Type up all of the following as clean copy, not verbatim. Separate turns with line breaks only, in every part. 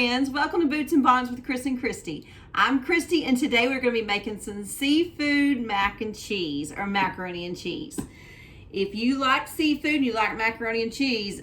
friends, welcome to Boots and Bonnets with Chris and Christy. I'm Christy and today we're going to be making some seafood mac and cheese or macaroni and cheese. If you like seafood and you like macaroni and cheese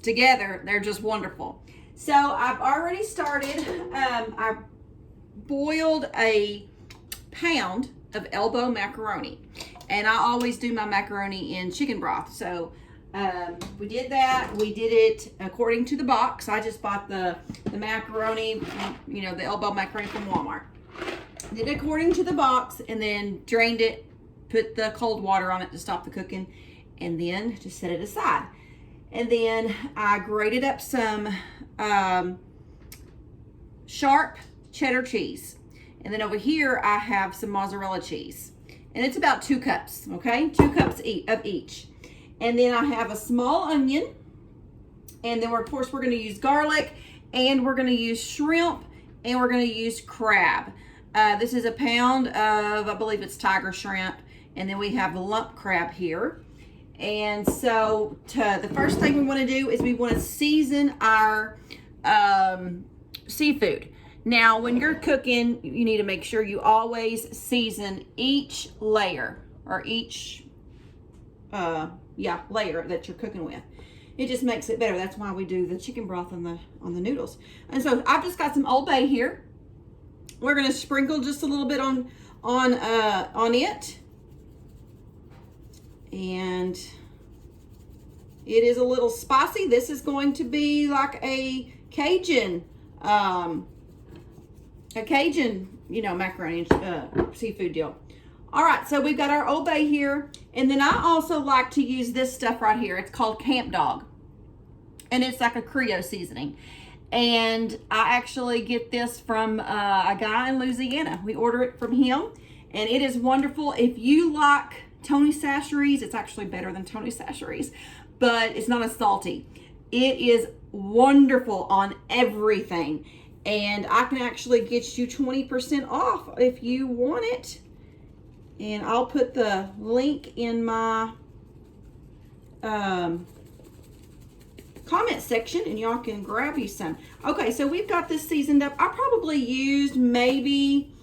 together, they're just wonderful. So I've already started, I boiled a pound of elbow macaroni and I always do my macaroni in chicken broth. So we did that. We did it according to the box. I just bought the macaroni, you know, the elbow macaroni from Walmart. Did it according to the box and then drained it, put the cold water on it to stop the cooking, and then just set it aside. And then I grated up some sharp cheddar cheese. And then over here I have some mozzarella cheese. And it's about 2 cups, okay? 2 cups of each. And then I have a small onion. And then, of course, we're going to use garlic. And we're going to use shrimp. And we're going to use crab. This is a pound of, I believe it's tiger shrimp. And then we have the lump crab here. And so the first thing we want to do is we want to season our seafood. Now, when you're cooking, you need to make sure you always season each layer or each layer that you're cooking with. It just makes it better. That's why we do the chicken broth on the noodles. And so I've just got some Old Bay here. We're going to sprinkle just a little bit on it. And it is a little spicy. This is going to be like a Cajun, you know, macaroni seafood deal. All right, so we've got our Old Bay here. And then I also like to use this stuff right here. It's called Campdog. And it's like a creole seasoning. And I actually get this from a guy in Louisiana. We order it from him. And it is wonderful. If you like Tony Chachere's, it's actually better than Tony Chachere's. But it's not as salty. It is wonderful on everything. And I can actually get you 20% off if you want it. And I'll put the link in my comment section and y'all can grab you some. Okay, so we've got this seasoned up. I probably used maybe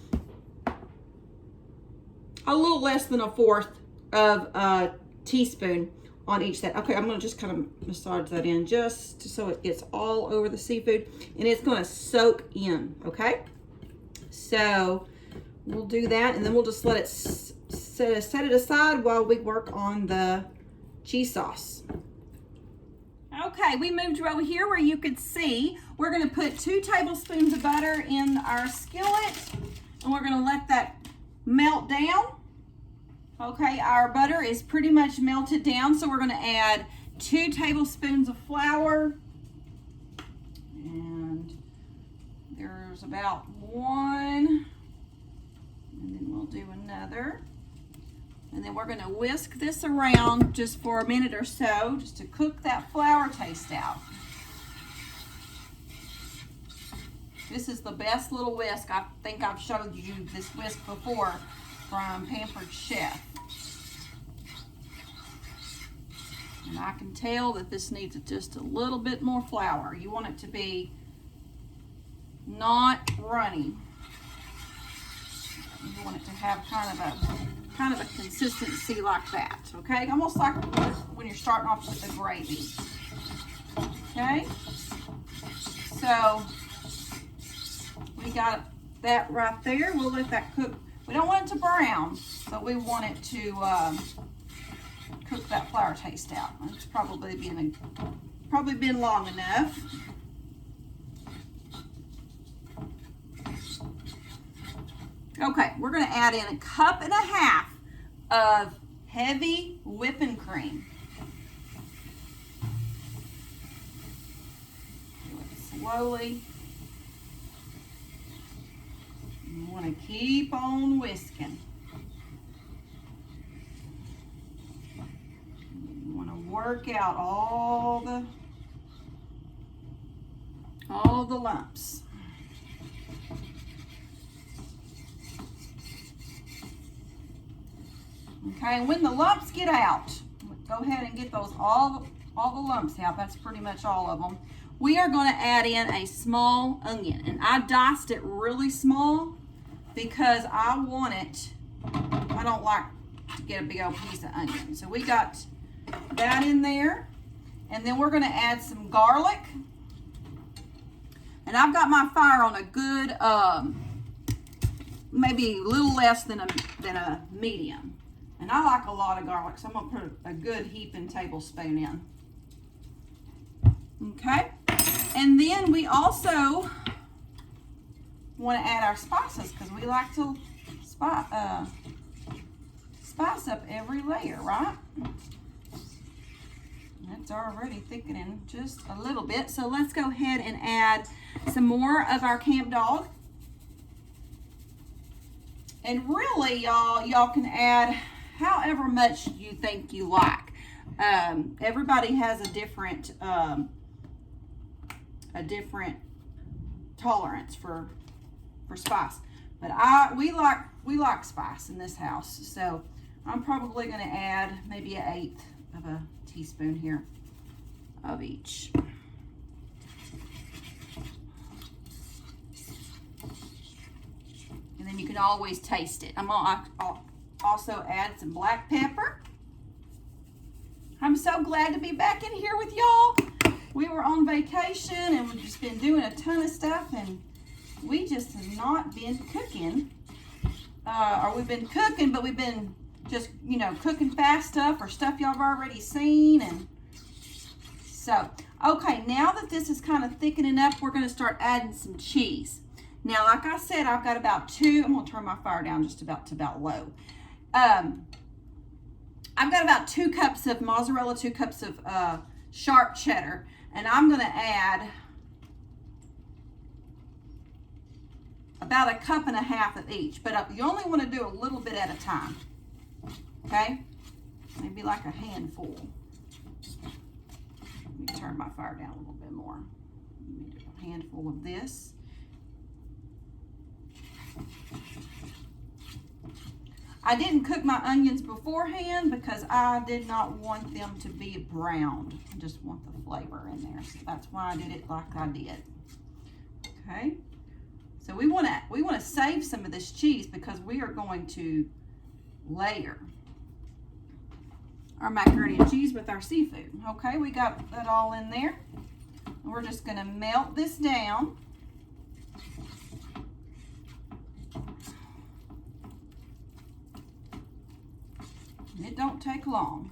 a little less than 1/4 of a teaspoon on each set. Okay, I'm going to just kind of massage that in just so it gets all over the seafood. And it's going to soak in, okay? So we'll do that, and then we'll just let it set it aside while we work on the cheese sauce. Okay, we moved over here where you could see. We're going to put 2 tablespoons of butter in our skillet, and we're going to let that melt down. Okay, our butter is pretty much melted down, so we're going to add 2 tablespoons of flour. And there's about 1. And then we'll do another. And then we're going to whisk this around just for a minute or so, just to cook that flour taste out. This is the best little whisk. I think I've showed you this whisk before from Pampered Chef. And I can tell that this needs just a little bit more flour. You want it to be not runny. You want it to have kind of a consistency like that, okay? Almost like when you're starting off with the gravy. Okay? So we got that right there. We'll let that cook. We don't want it to brown, but we want it to cook that flour taste out. It's probably been long enough. Okay, we're going to add in 1.5 cups of heavy whipping cream. Do it slowly. You want to keep on whisking. You want to work out all the lumps. Okay, and when the lumps get out, go ahead and get those all the lumps out. That's pretty much all of them. we are going to add in a small onion. And I diced it really small because I want it, I don't like to get a big old piece of onion. So we got that in there. And then we're going to add some garlic. And I've got my fire on a good, maybe a little less than a medium. And I like a lot of garlic, so I'm going to put a good heaping tablespoon in. Okay. And then we also want to add our spices because we like to spice up every layer, right? It's already thickening just a little bit. So let's go ahead and add some more of our Campdog. And really, y'all can add however much you think you like. Everybody has a different tolerance for spice. But we like spice in this house. So I'm probably going to add maybe 1/8 of a teaspoon here of each. And then you can always taste it. I'll also add some black pepper. I'm so glad to be back in here with y'all. We were on vacation and we've just been doing a ton of stuff, and we just have not been cooking. Or we've been cooking, but we've been just, you know, cooking fast stuff or stuff y'all have already seen. And so, okay, now that this is kind of thickening up, we're going to start adding some cheese. Now, like I said, I've got about I'm going to turn my fire down just about to about low. I've got about 2 cups of mozzarella, 2 cups of sharp cheddar, and I'm going to add about 1.5 cups of each, but you only want to do a little bit at a time, okay? Maybe like a handful. Let me turn my fire down a little bit more. Let me do a handful of this. I didn't cook my onions beforehand because I did not want them to be browned. I just want the flavor in there. So that's why I did it like I did. Okay. So we want to save some of this cheese because we are going to layer our macaroni and cheese with our seafood. Okay, we got that all in there. And we're just going to melt this down. It don't take long.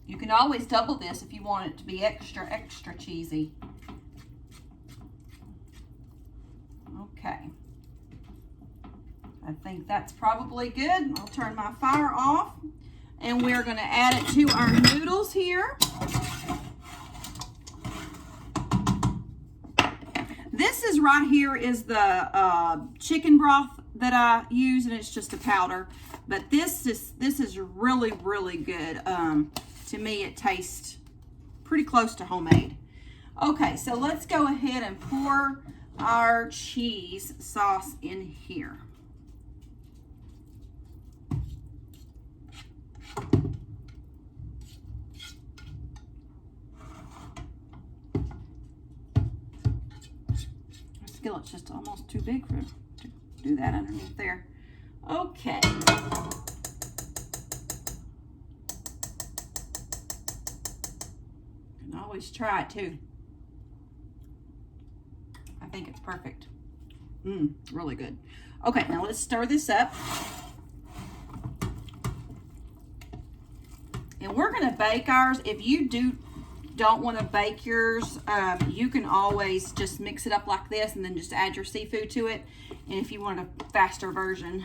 You can always double this if you want it to be extra cheesy. Okay. I think that's probably good. I'll turn my fire off, and we're going to add it to our noodles here. This is right here is the chicken broth that I use, and it's just a powder. But this is really, really good. To me, it tastes pretty close to homemade. Okay, so let's go ahead and pour our cheese sauce in here. Skillet's just almost too big to do that underneath there. Okay. You can always try it too. I think it's perfect. Really good. Okay, now let's stir this up. And we're going to bake ours. If you don't want to bake yours, you can always just mix it up like this and then just add your seafood to it. And if you want a faster version,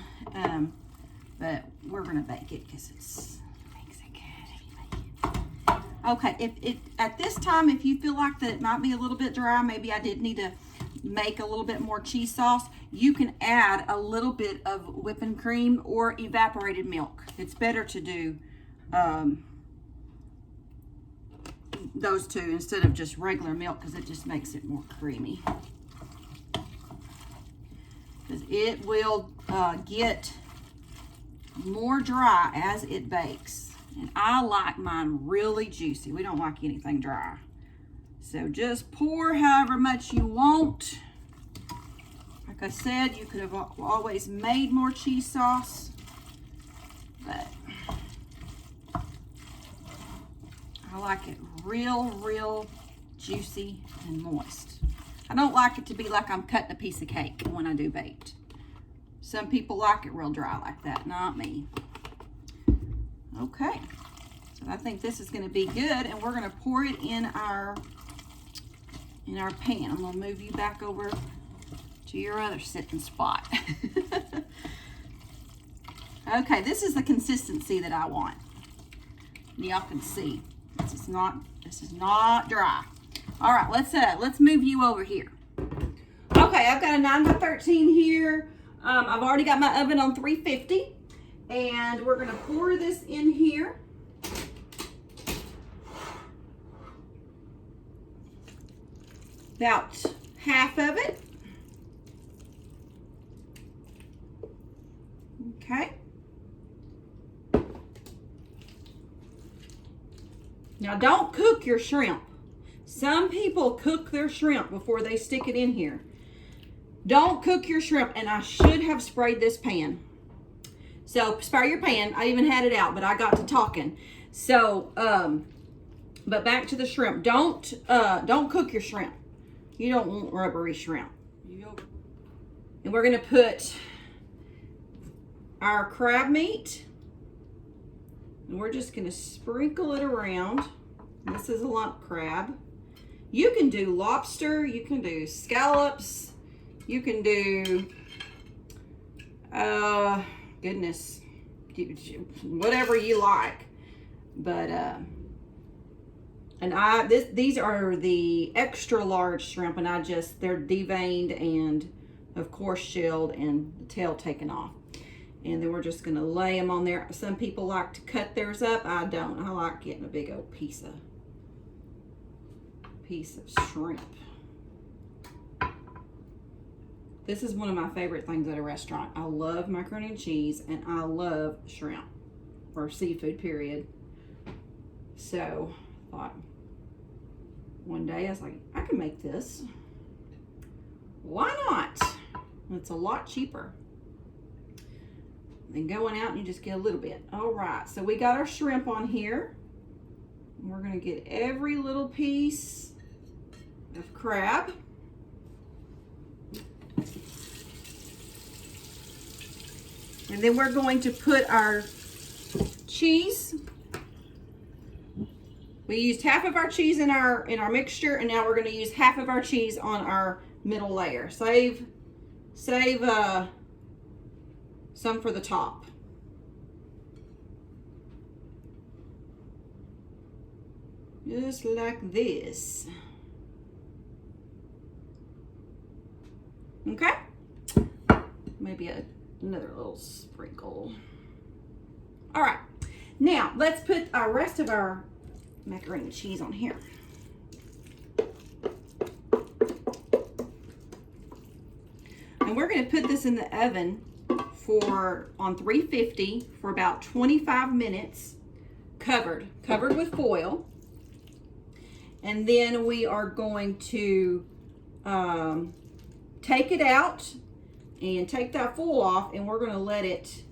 but we're going to bake it because it makes it good. Okay, at this time, if you feel like that it might be a little bit dry, maybe I did need to make a little bit more cheese sauce, you can add a little bit of whipping cream or evaporated milk. It's better to do those two instead of just regular milk because it just makes it more creamy. Because it will get more dry as it bakes. And I like mine really juicy. We don't like anything dry. So just pour however much you want. Like I said, you could have always made more cheese sauce, but I like it real juicy and moist. I don't like it to be like I'm cutting a piece of cake when I do baked. Some people like it real dry like that, not me. Okay, so I think this is going to be good, and we're going to pour it in our pan. I'm going to move you back over to your other sitting spot. Okay, this is the consistency that I want. Y'all can see this is not dry. All right, let's move you over here. Okay, I've got a 9 by 13 here. I've already got my oven on 350, and we're gonna pour this in here. About half of it. Okay. Now don't cook your shrimp. Some people cook their shrimp before they stick it in here. Don't cook your shrimp, and I should have sprayed this pan. So spray your pan. I even had it out, but I got to talking. So, but back to the shrimp. Don't cook your shrimp. You don't want rubbery shrimp. And we're gonna put our crab meat, and we're just gonna sprinkle it around. This is a lump crab. You can do lobster, you can do scallops, you can do, goodness, whatever you like. But, and these are the extra large shrimp, and they're deveined and of course shelled and the tail taken off. And then we're just gonna lay them on there. Some people like to cut theirs up. I don't. I like getting a big old piece of shrimp. This is one of my favorite things at a restaurant. I love macaroni and cheese, and I love shrimp, or seafood, period. So I thought one day I was like, I can make this. Why not? It's a lot cheaper than going out and you just get a little bit. All right, so we got our shrimp on here. We're gonna get every little piece of crab. And then we're going to put our cheese. We used half of our cheese in our mixture, and now we're going to use half of our cheese on our middle layer. Save some for the top. Just like this. Okay? Maybe another little sprinkle. All right. Now, let's put our rest of our macaroni and cheese on here. And we're going to put this in the oven on 350 for about 25 minutes, covered with foil. And then we are going to take it out and take that foil off, and we're going to let it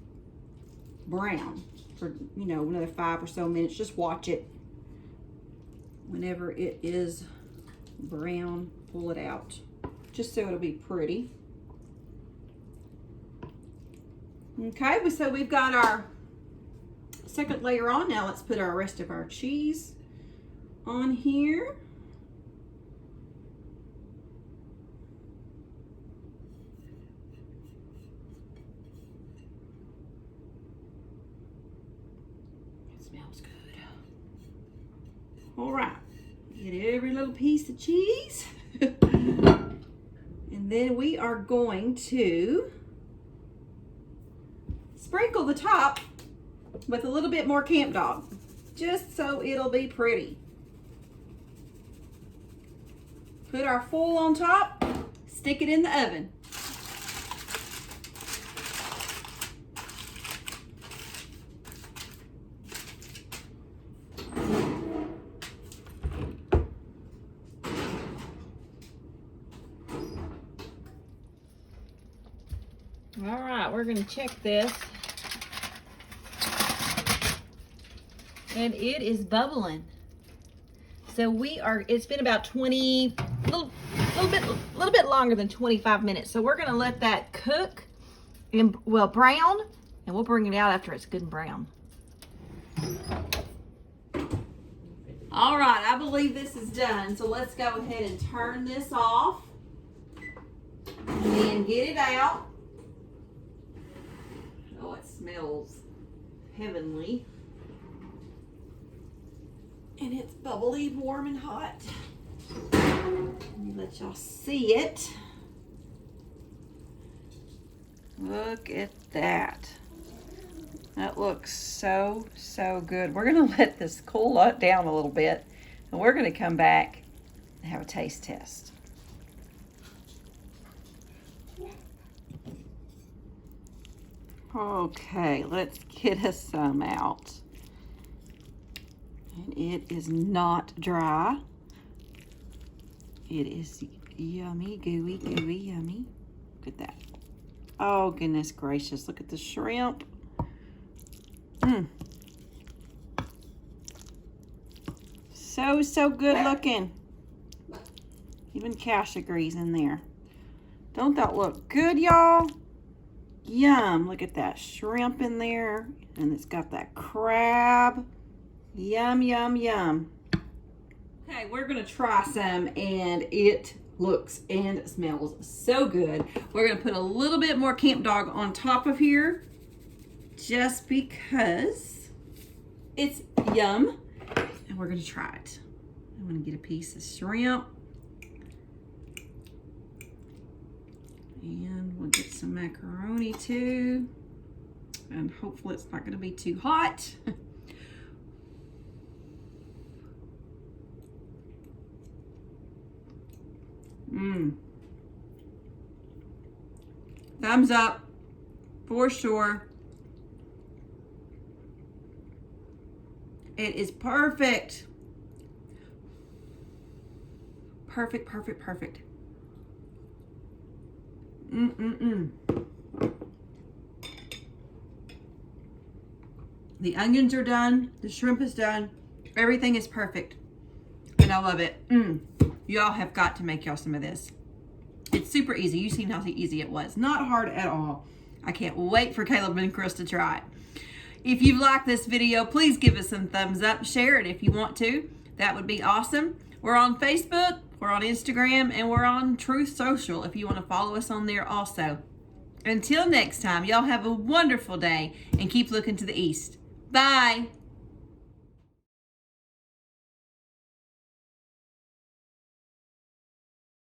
brown for, another 5 or so minutes. Just watch it. Whenever it is brown, pull it out, just so it'll be pretty. Okay, so we've got our second layer on. Now let's put our rest of our cheese on here. It smells good. All right, get every little piece of cheese. And then we are going to sprinkle the top with a little bit more Campdog, just so it'll be pretty. Put our foil on top, stick it in the oven. All right, we're gonna check this. And it is bubbling. So it's been about little bit longer than 25 minutes. So we're gonna let that cook and, well, brown, and we'll bring it out after it's good and brown. All right, I believe this is done. So let's go ahead and turn this off and get it out. Oh, it smells heavenly. And it's bubbly, warm, and hot. Let me let y'all see it. Look at that. That looks so, so good. We're gonna let this cool down a little bit, and we're gonna come back and have a taste test. Okay, let's get us some out. And it is not dry. It is yummy, gooey, gooey, yummy. Look at that. Oh, goodness gracious. Look at the shrimp. So, so good looking. Even Cash agrees in there. Don't that look good, y'all? Yum. Look at that shrimp in there. And it's got that crab. Yum, yum, yum. Okay, we're gonna try some, and it looks and smells so good. We're gonna put a little bit more Campdog on top of here, just because it's yum, and we're gonna try it. I'm gonna get a piece of shrimp, and we'll get some macaroni too, and hopefully it's not gonna be too hot. Thumbs up for sure. It is perfect. Perfect, perfect, perfect. The onions are done. The shrimp is done. Everything is perfect. And I love it. Y'all have got to make y'all some of this. It's super easy. You've seen how easy it was. Not hard at all. I can't wait for Caleb and Chris to try it. If you've liked this video, please give us some thumbs up. Share it if you want to. That would be awesome. We're on Facebook, we're on Instagram, and we're on Truth Social if you want to follow us on there also. Until next time, y'all have a wonderful day and keep looking to the east. Bye.